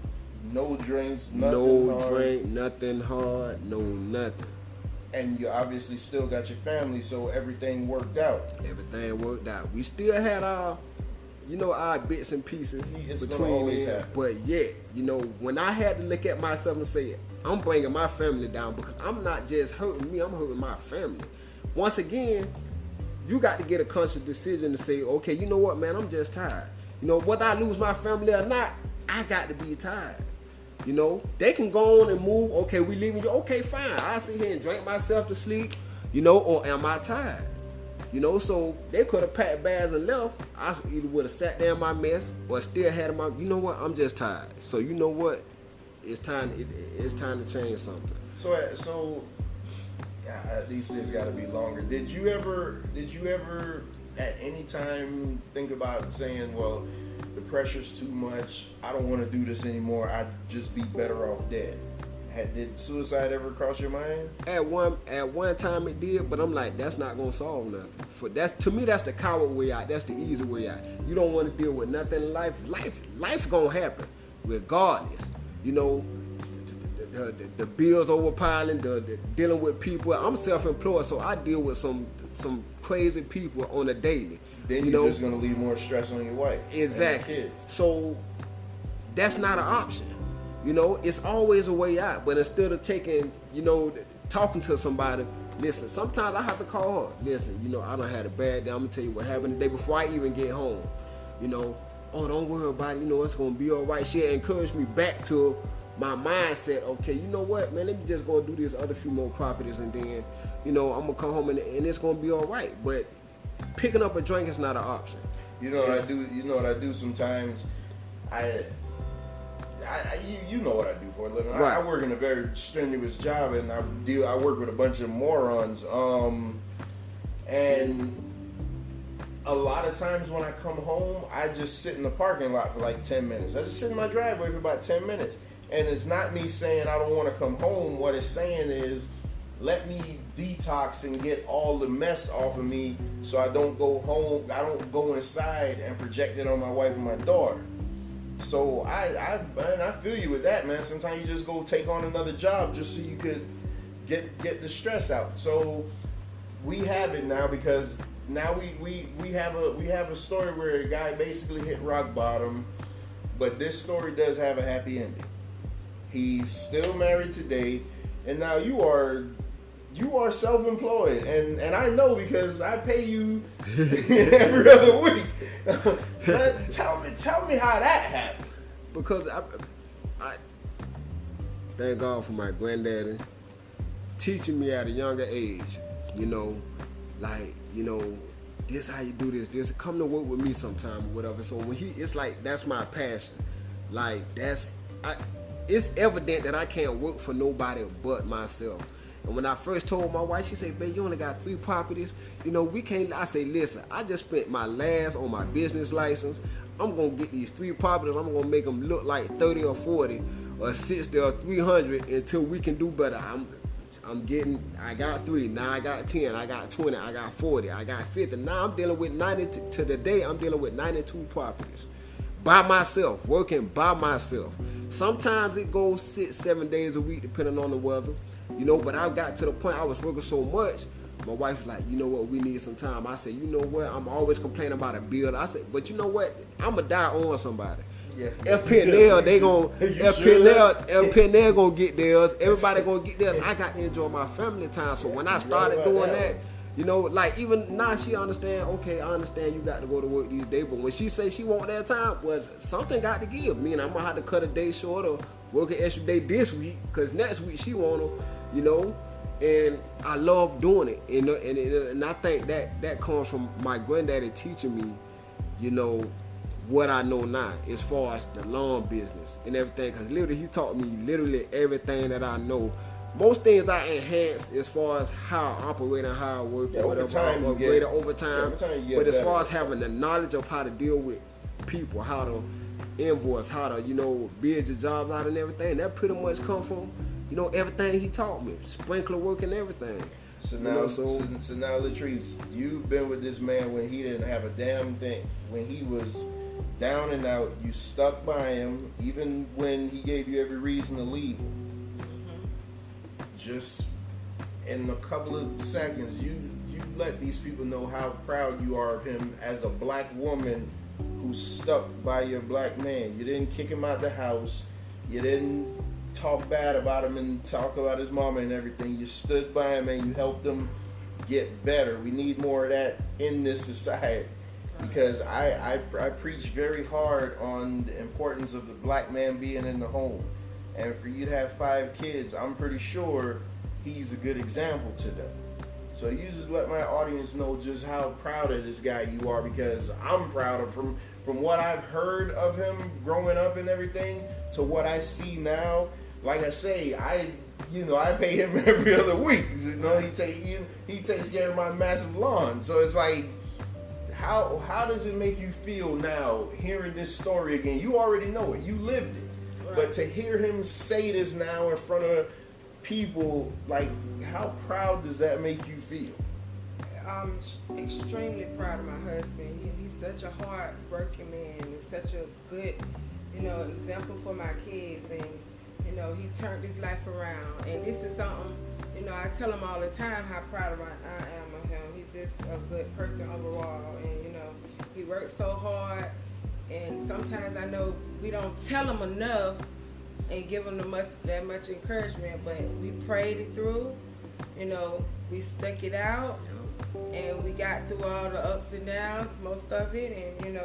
No drinks, nothing hard. Drink, nothing hard, no nothing. And you obviously still got your family, so everything worked out. Everything worked out. We still had our bits and pieces between them. But yet, when I had to look at myself and say, I'm bringing my family down because I'm not just hurting me, I'm hurting my family. Once again, you got to get a conscious decision to say, okay, you know what, man, I'm just tired. Whether I lose my family or not, I got to be tired. They can go on and move. Okay, we leaving you. Okay, fine. I'll sit here and drink myself to sleep, or am I tired? So they could have packed bags and left. I either would have sat there in my mess or still had my, I'm just tired. So you know what? It's time to change something. So these things got to be longer. Did you ever at any time think about saying, well, the pressure's too much, I don't want to do this anymore, I'd just be better off dead? Did suicide ever cross your mind? At one time it did, but I'm like, that's not gonna solve nothing. To me, that's the coward way out. That's the easy way out. You don't want to deal with nothing in life. Life gonna happen, regardless. The bills overpiling, the dealing with people. I'm self-employed, so I deal with some crazy people on a daily. Then you're just gonna leave more stress on your wife. Exactly. And your kids. So that's not an option. It's always a way out. But instead of talking to somebody, listen, sometimes I have to call her. Listen, I done had a bad day. I'm going to tell you what happened the day before I even get home. Oh, don't worry about it. It's going to be all right. She encouraged me back to my mindset. Okay, you know what, man, let me just go do these other few more properties and then, I'm going to come home and it's going to be all right. But picking up a drink is not an option. What I do sometimes? You know what I do for a living. Right. I work in a very strenuous job, and I work with a bunch of morons. And a lot of times when I come home, I just sit in the parking lot for like 10 minutes. I just sit in my driveway for about 10 minutes. And it's not me saying I don't want to come home. What it's saying is, let me detox and get all the mess off of me so I don't go home, I don't go inside and project it on my wife and my daughter. So I feel you with that, man. Sometimes you just go take on another job just so you could get the stress out. So we have it now because now we have a story where a guy basically hit rock bottom, but this story does have a happy ending. He's still married today, and now you are self-employed, and I know because I pay you every other week. Tell me how that happened. Because I thank God for my granddaddy teaching me at a younger age. This how you do this. Come to work with me sometime or whatever. So when it's like that's my passion. It's evident that I can't work for nobody but myself. And when I first told my wife, she said, babe, you only got 3 properties. We can't. I say, listen, I just spent my last on my business license. I'm going to get these 3 properties. I'm going to make them look like 30 or 40 or 60 or 300 until we can do better. I got 3. Now I got 10. I got 20. I got 40. I got 50. Now I'm dealing with 90 to the day. I'm dealing with 92 properties. By myself, working by myself. Sometimes it goes 6-7 days a week depending on the weather. But I got to the point I was working so much, my wife was like, you know what, we need some time. I said, you know what, I'm always complaining about a bill. I said, but you know what, I'm going to die on somebody. Yeah. FPNL, FPNL going to get theirs. Everybody going to get theirs. I got to enjoy my family time. So when I started doing that, even now she understand, okay, I understand you got to go to work these days. But when she say she want that time, well, something got to give. Me and I'm going to have to cut a day short or work an extra day this week because next week she want to, and I love doing it. And I think that comes from my granddaddy teaching me, what I know now as far as the lawn business and everything. Because literally, he taught me literally everything that I know. Most things I enhanced as far as how I operate and how I work, Yeah, whatever, overtime you greater get- overtime. yeah, overtime you get But as better. far as having the knowledge of how to deal with people, how to invoice, how to, bid your jobs out and everything, that pretty much come from, everything he taught me. Sprinkler work and everything. So now, so now, Latrice, you've been with this man when he didn't have a damn thing. When he was down and out, you stuck by him, even when he gave you every reason to leave him. Just in a couple of seconds, you let these people know how proud you are of him as a black woman who stuck by your black man. You didn't kick him out the house. You didn't talk bad about him and talk about his mama and everything. You stood by him and you helped him get better. We need more of that in this society, because I preach very hard on the importance of the black man being in the home. And for you to have 5 kids, I'm pretty sure he's a good example to them. So you just let my audience know just how proud of this guy you are, because I'm proud of him. From what I've heard of him growing up and everything to what I see now. Like I say, I pay him every other week. He takes care of my massive lawn. So it's like, how does it make you feel now hearing this story again? You already know it. You lived it. Right. But to hear him say this now in front of people, like, how proud does that make you feel? I'm extremely proud of my husband. He's such a hard-working man. He's such a good, example for my kids. And, he turned his life around. And this is something, I tell him all the time how proud I am of him. He's just a good person overall. And, he works so hard. And sometimes I know we don't tell him enough and give him that much encouragement, but we prayed it through. We stuck it out, and we got through all the ups and downs, most of it, and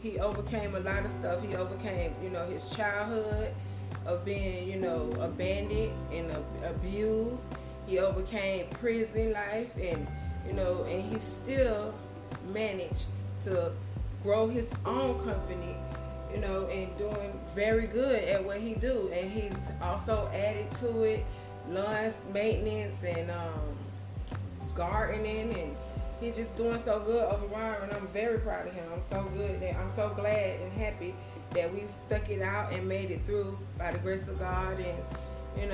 he overcame a lot of stuff. He overcame, his childhood of being, abandoned and abused. He overcame prison life, and and he still managed to grow his own company, and doing very good at what he do. And he's also added to it lawn maintenance and gardening, and he's just doing so good overall, and I'm very proud of him. I'm so glad and happy that we stuck it out and made it through by the grace of God, and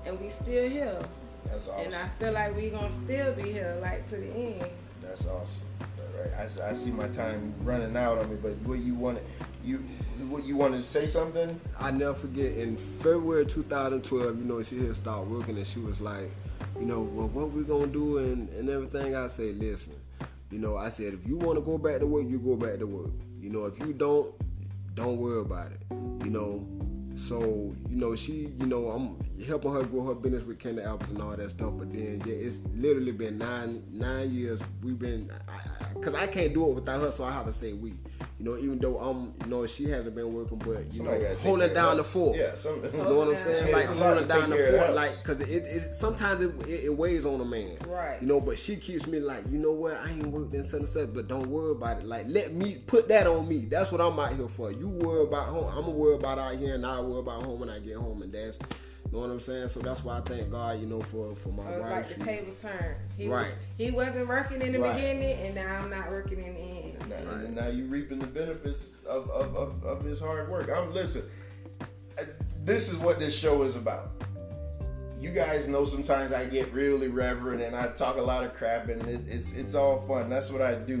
and we still here. That's awesome. And I feel like we gonna still be here, like, to the end. That's awesome. Right. I see my time running out on me, but what you wanted to say something? I never forget, in February 2012, she had started working, and she was like, well, what we gonna do and everything. I said, listen, I said, if you want to go back to work, you go back to work. If you don't worry about it. So, she, I'm helping her grow her business with candy apples and all that stuff. But then, it's literally been nine years. We've been, because I can't do it without her, so I have to say we. Even though she hasn't been working, but, holding down the fort. Yeah, you know what I'm saying? Yeah, like, holding down the fort. Like, because it sometimes it weighs on a man. Right. But she keeps me like, what? I ain't worked in such and such, but don't worry about it. Like, let me put that on me. That's what I'm out here for. You worry about home. I'm going to worry about out here, and I'll worry about home when I get home. And that's, you know what I'm saying? So that's why I thank God, for my wife. Like the tables turned. Right. He wasn't working in the beginning, and now I'm not working in the end. And now you reaping the benefits of his hard work. Listen, this is what this show is about. You guys know sometimes I get really reverent and I talk a lot of crap, and it's all fun. That's what I do.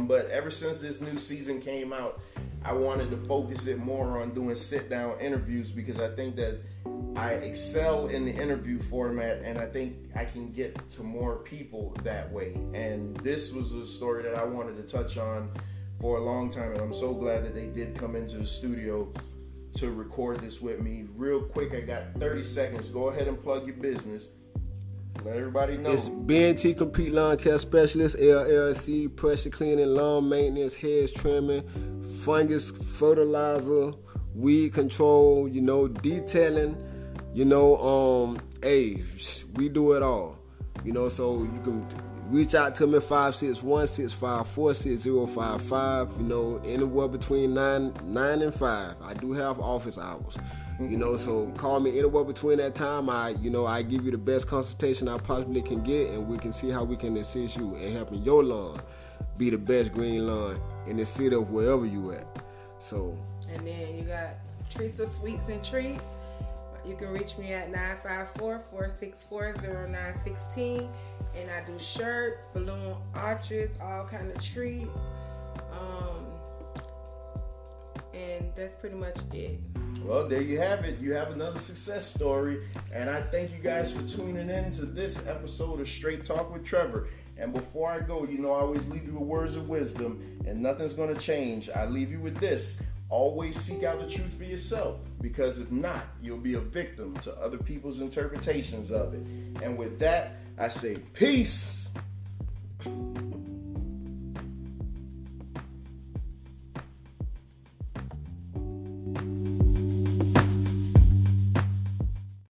But ever since this new season came out, I wanted to focus it more on doing sit-down interviews, because I think that I excel in the interview format, and I think I can get to more people that way. And this was a story that I wanted to touch on for a long time, and I'm so glad that they did come into the studio to record this with me. Real quick, I got 30 seconds. Go ahead and plug your business. Let everybody know. It's BNT Complete Lawn Care Specialist, LLC, pressure cleaning, lawn maintenance, hedge trimming, fungus fertilizer, weed control, detailing, hey, we do it all. You know, so you can reach out to me 561-654-6055. You know, anywhere between 9 and 5. I do have office hours. You know, so call me anywhere between that time. I give you the best consultation I possibly can get, and we can see how we can assist you in helping your lawn be the best green lawn in the city of wherever you at. So. And then you got Teresa Sweets and Treats. You can reach me at 954-464-0916. And I do shirts, balloon arches, all kind of treats. And that's pretty much it. Well, there you have it. You have another success story. And I thank you guys for tuning in to this episode of Straight Talk with Trevor. And before I go, I always leave you with words of wisdom, and nothing's going to change. I leave you with this. Always seek out the truth for yourself, because if not, you'll be a victim to other people's interpretations of it. And with that, I say peace.